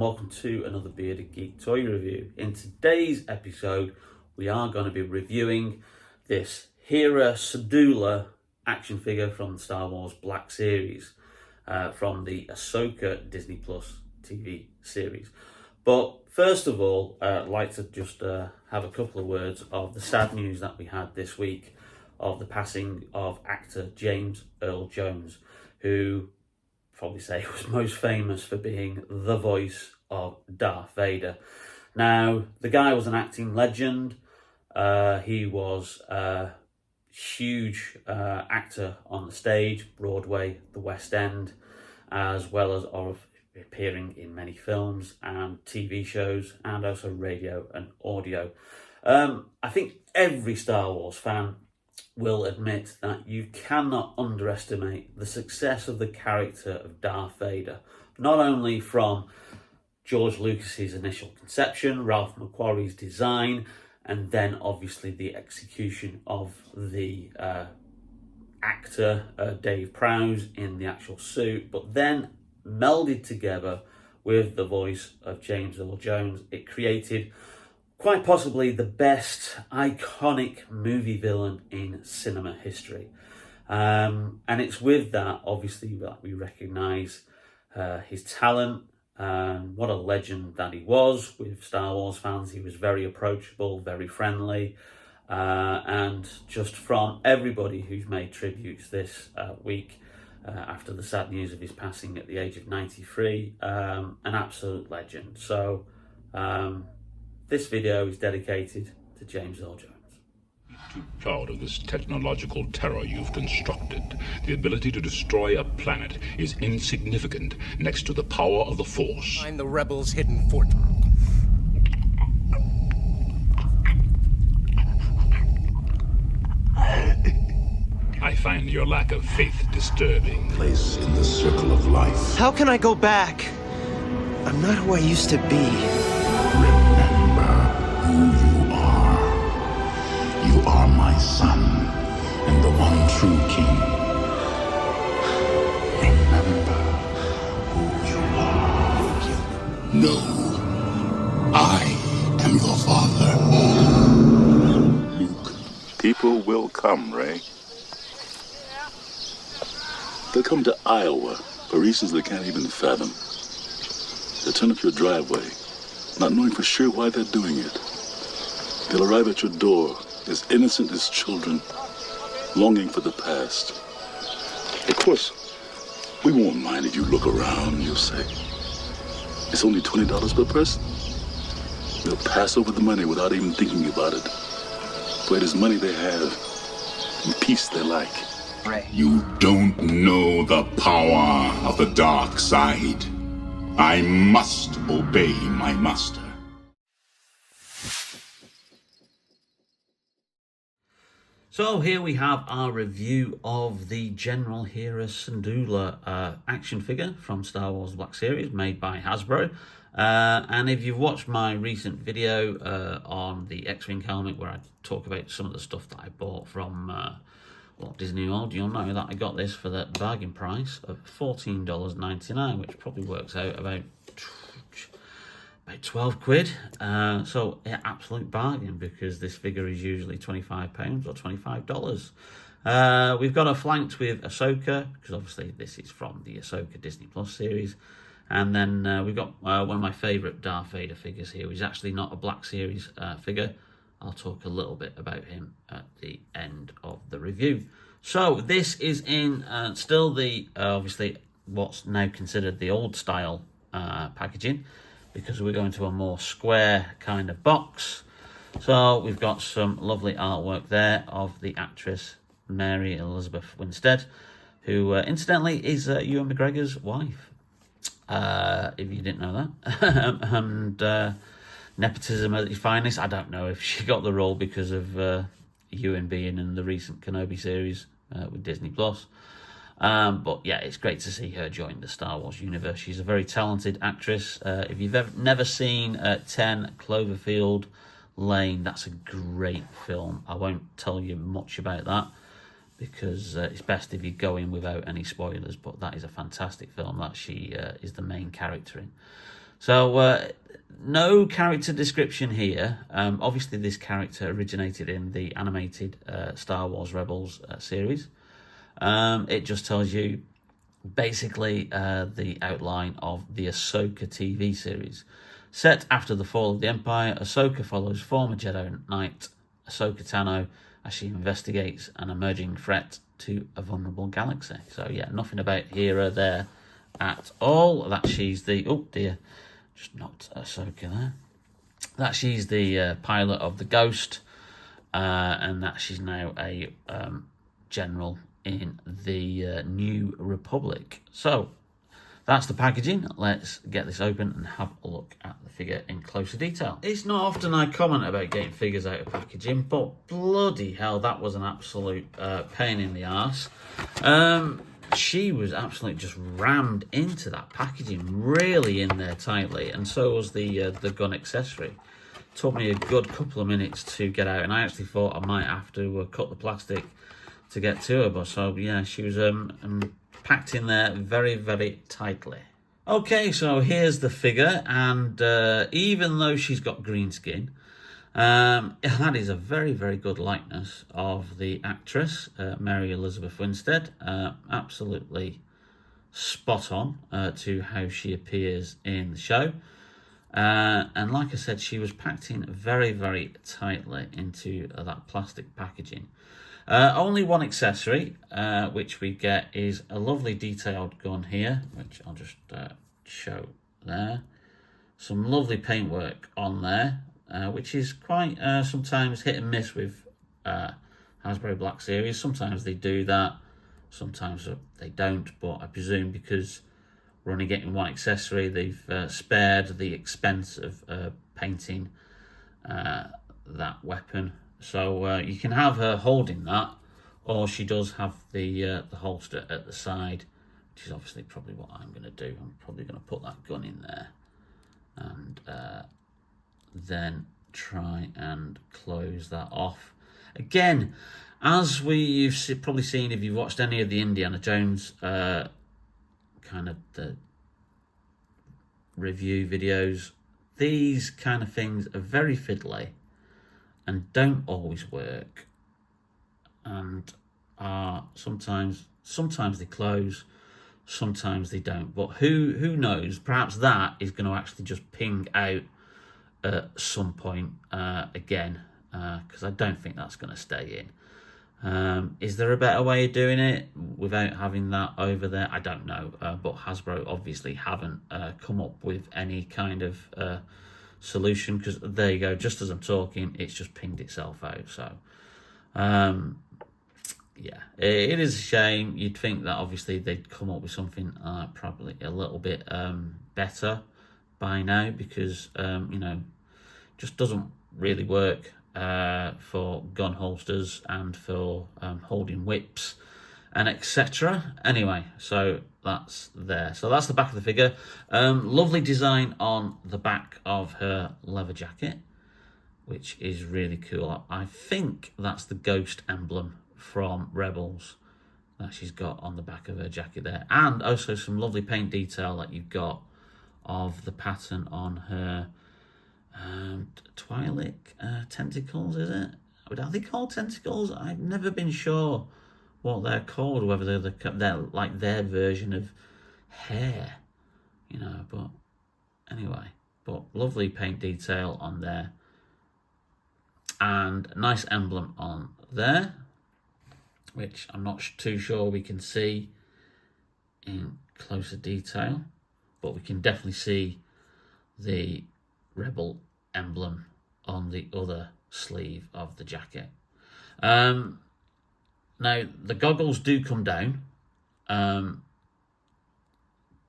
welcome to another Bearded Geek toy review. In today's episode, we are going to be reviewing this Hera Syndulla action figure from the Star Wars Black Series, from the Ahsoka Disney Plus TV series. But first of all, I'd like to just have a couple of words of the sad news that we had this week of the passing of actor James Earl Jones, who probably say was most famous for being the voice of Darth Vader. Now, the guy was an acting legend. He was a huge actor on the stage, Broadway, the West End, as well as appearing in many films and TV shows, and also radio and audio. I think every Star Wars fan will admit that you cannot underestimate the success of the character of Darth Vader, not only from George Lucas's initial conception, Ralph McQuarrie's design, and then obviously the execution of the actor Dave Prowse in the actual suit, but then melded together with the voice of James Earl Jones. It created quite possibly the best iconic movie villain in cinema history. And it's with that, obviously, that we recognise his talent, and what a legend that he was with Star Wars fans. He was very approachable, very friendly, and just from everybody who's made tributes this week, after the sad news of his passing at the age of 93, an absolute legend. So, this video is dedicated to James Earl Jones. Too proud of this technological terror you've constructed. The ability to destroy a planet is insignificant next to the power of the Force. Find the rebels' hidden fort. I find your lack of faith disturbing. Place in the circle of life. How can I go back? I'm not who I used to be. Remember who you are. You are my son and the one true king. Remember who you are. No, I am your father. Luke. People will come, Rey. They'll come to Iowa for reasons they can't even fathom. They'll turn up your driveway, not knowing for sure why they're doing it. They'll arrive at your door as innocent as children, longing for the past. Of course, we won't mind if you look around, you'll say. It's only $20 per person. They'll pass over the money without even thinking about it. For it is money they have, and peace they like. You don't know the power of the dark side. I must obey my master. So here we have our review of the General Hera Syndulla action figure from Star Wars Black Series, made by Hasbro. And if you've watched my recent video on the X-Wing helmet, where I talk about some of the stuff that I bought from Walt Disney World, you'll know that I got this for the bargain price of $14.99, which probably works out about 12 quid. So yeah, absolute bargain, because this figure is usually £25 or $25. We've got her flanked with Ahsoka, because obviously this is from the Ahsoka Disney Plus series. And then we've got one of my favourite Darth Vader figures here, which is actually not a Black Series figure. I'll talk a little bit about him at the end of the review. So this is in still the, obviously, what's now considered the old style packaging, because we're going to a more square kind of box. So we've got some lovely artwork there of the actress Mary Elizabeth Winstead, who incidentally is Ewan McGregor's wife, if you didn't know that. And nepotism at its finest. I don't know if she got the role because of Ewan being in the recent Kenobi series with Disney Plus. But yeah, it's great to see her join the Star Wars universe. She's a very talented actress. If you've never seen 10 Cloverfield Lane, that's a great film. I won't tell you much about that, because it's best if you go in without any spoilers, but that is a fantastic film that she is the main character in. So no character description here. Obviously, this character originated in the animated Star Wars Rebels series. It just tells you basically the outline of the Ahsoka TV series. Set after the fall of the Empire, Ahsoka follows former Jedi Knight Ahsoka Tano as she investigates an emerging threat to a vulnerable galaxy. So yeah, nothing about Hera there at all. That she's the... Oh dear, just knocked Ahsoka there. That she's the pilot of the Ghost, and that she's now a general in the New Republic. So that's the packaging. Let's get this open and have a look at the figure in closer detail. It's not often I comment about getting figures out of packaging, but bloody hell, that was an absolute pain in the arse. She was absolutely just rammed into that packaging, really in there tightly, and so was the gun accessory. Took me a good couple of minutes to get out, and I actually thought I might have to cut the plastic to get to her, but so yeah, she was packed in there very, very tightly. Okay, so here's the figure, and even though she's got green skin, that is a very, very good likeness of the actress, Mary Elizabeth Winstead. Absolutely spot on to how she appears in the show. And like I said, she was packed in very, very tightly into that plastic packaging. Only one accessory, which we get, is a lovely detailed gun here, which I'll just show there. Some lovely paintwork on there, which is quite sometimes hit and miss with Hasbro Black Series. Sometimes they do that, sometimes they don't, but I presume because we're only getting one accessory, they've spared the expense of painting that weapon. So you can have her holding that, or she does have the holster at the side, which is obviously probably what I'm going to do. I'm probably going to put that gun in there and then try and close that off. Again, as you've probably seen if you've watched any of the Indiana Jones kind of the review videos, these kind of things are very fiddly and don't always work, and are sometimes they close, sometimes they don't. But who knows? Perhaps that is going to actually just ping out at some point again, because I don't think that's going to stay in. Is there a better way of doing it without having that over there? I don't know, but Hasbro obviously haven't come up with any kind of solution, because there you go, just as I'm talking, it's just pinged itself out. So yeah, it is a shame. You'd think that obviously they'd come up with something probably a little bit better by now, because just doesn't really work for gun holsters and for holding whips and etc. Anyway, so that's there. So that's the back of the figure. Lovely design on the back of her leather jacket, which is really cool. I think that's the Ghost emblem from Rebels that she's got on the back of her jacket there. And also some lovely paint detail that you've got of the pattern on her Twi'lek tentacles, is it? Are they called tentacles? I've never been sure what they're called, whether they're like their version of hair, but anyway, but lovely paint detail on there, and a nice emblem on there, which I'm not too sure we can see in closer detail, but we can definitely see the Rebel emblem on the other sleeve of the jacket. Now, the goggles do come down,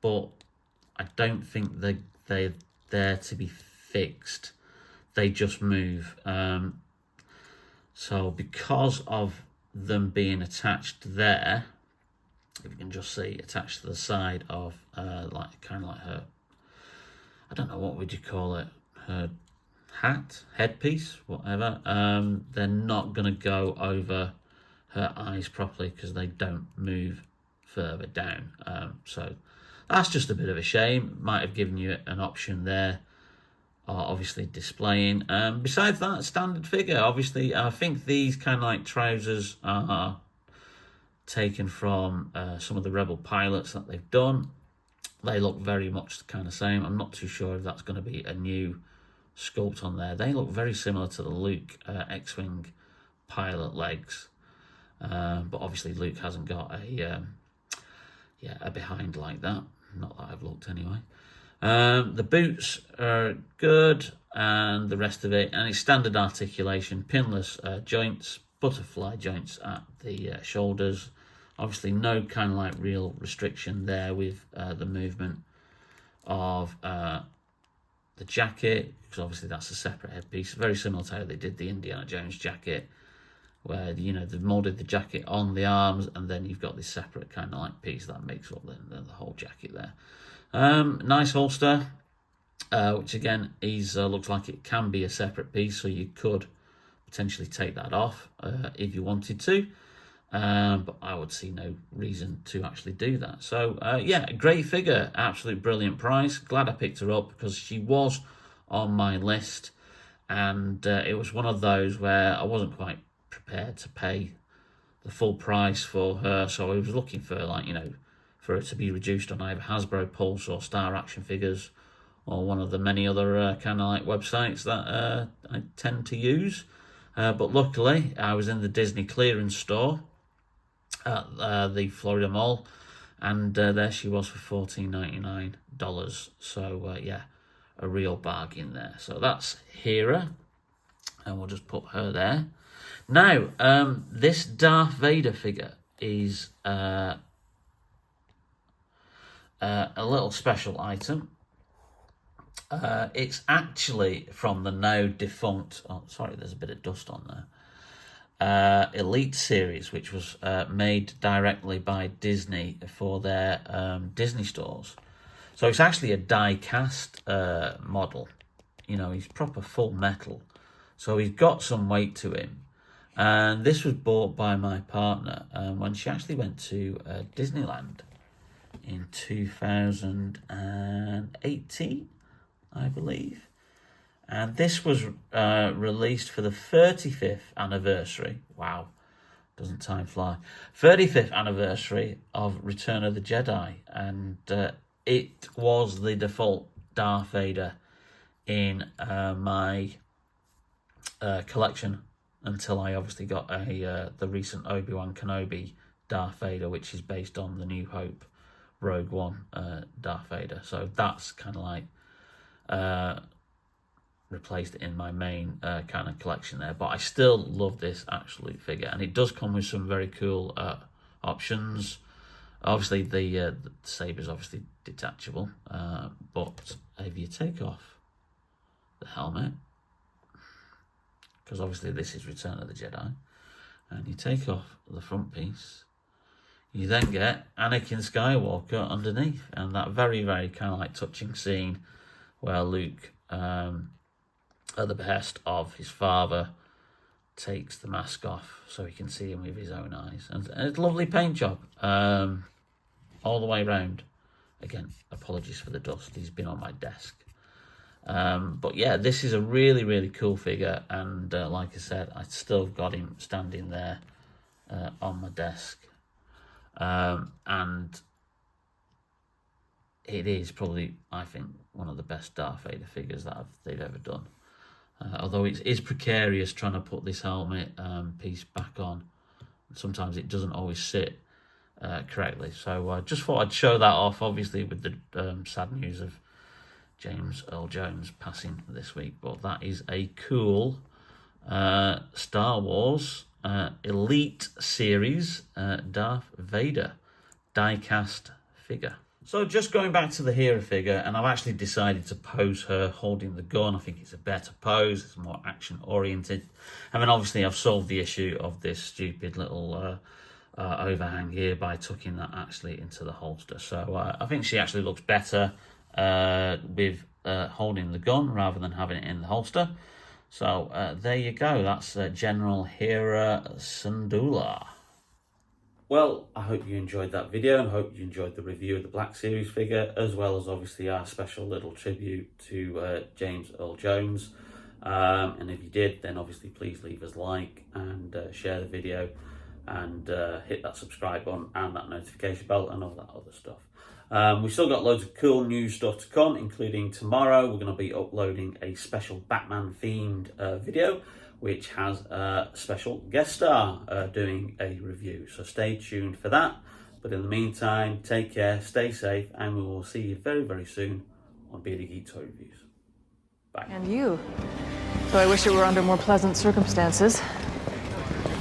but I don't think they're there to be fixed. They just move. So because of them being attached there, if you can just see, attached to the side of kind of like her, I don't know, what would you call it, her headpiece, whatever, they're not going to go over her eyes properly because they don't move further down. So That's just a bit of a shame. Might have given you an option there, obviously displaying. Besides that, standard figure. Obviously, I think these kind of like trousers are taken from some of the Rebel pilots that they've done. They look very much the kind of same. I'm not too sure if that's going to be a new sculpt on there. They look very similar to the Luke X-Wing pilot legs. But obviously Luke hasn't got a behind like that. Not that I've looked anyway. The boots are good, and the rest of it, and it's standard articulation, pinless joints, butterfly joints at the shoulders. Obviously no kind of like real restriction there with the movement of the jacket, because obviously that's a separate headpiece, very similar to how they did the Indiana Jones jacket, where, you know, they've molded the jacket on the arms, and then you've got this separate kind of like piece that makes up the whole jacket there. Nice holster, which again looks like it can be a separate piece, so you could potentially take that off if you wanted to. But I would see no reason to actually do that. So, yeah, great figure, absolute brilliant price. Glad I picked her up because she was on my list, and it was one of those where I wasn't quite prepared to pay the full price for her. So I was looking for, like, you know, for it to be reduced on either Hasbro, Pulse, or Star Action Figures, or one of the many other kind of like websites that I tend to use. But luckily, I was in the Disney clearance store at the Florida Mall, and there she was for $14.99. So yeah, a real bargain there. So that's Hera, and we'll just put her there. Now, this Darth Vader figure is a little special item. It's actually from the now defunct, oh sorry, there's a bit of dust on there, Elite series, which was made directly by Disney for their Disney stores. So it's actually a die cast model. You know, he's proper full metal, so he's got some weight to him. And this was bought by my partner when she actually went to Disneyland in 2018, I believe. And this was released for the 35th anniversary. Wow, doesn't time fly? 35th anniversary of Return of the Jedi. And it was the default Darth Vader in my collection until I obviously got the recent Obi-Wan Kenobi Darth Vader, which is based on the New Hope Rogue One Darth Vader. So that's kind of like replaced it in my main kind of collection there. But I still love this absolute figure, and it does come with some very cool options. Obviously the saber's obviously detachable, but if you take off the helmet, because obviously this is Return of the Jedi, and you take off the front piece, you then get Anakin Skywalker underneath, and that very, very kind of like touching scene where Luke, at the behest of his father, takes the mask off so he can see him with his own eyes. And it's a lovely paint job all the way around. Again, apologies for the dust, he's been on my desk. But yeah, this is a really, really cool figure, and like I said, I still got him standing there on my desk. And it is probably, I think, one of the best Darth Vader figures that they've ever done. Although it is precarious trying to put this helmet piece back on. Sometimes it doesn't always sit correctly. So I just thought I'd show that off, obviously with the sad news of James Earl Jones passing this week. But that is a cool Star Wars Elite series Darth Vader die-cast figure. So just going back to the Hera figure, and I've actually decided to pose her holding the gun. I think it's a better pose, it's more action oriented. I mean, obviously I've solved the issue of this stupid little overhang here by tucking that actually into the holster. So I think she actually looks better with holding the gun rather than having it in the holster. So there you go, that's General Hera Syndulla. Well, I hope you enjoyed that video and hope you enjoyed the review of the Black Series figure, as well as obviously our special little tribute to James Earl Jones. And if you did, then obviously please leave us a like and share the video and hit that subscribe button and that notification bell and all that other stuff. We've still got loads of cool new stuff to come, including tomorrow we're going to be uploading a special Batman themed video, which has a special guest star doing a review. So stay tuned for that. But in the meantime, take care, stay safe, and we will see you very, very soon on Bearded Geek Toy Reviews. Bye. And you. So I wish it were under more pleasant circumstances.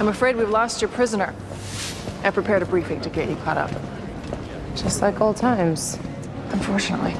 I'm afraid we've lost your prisoner. I prepared a briefing to get you caught up. Just like old times. Unfortunately.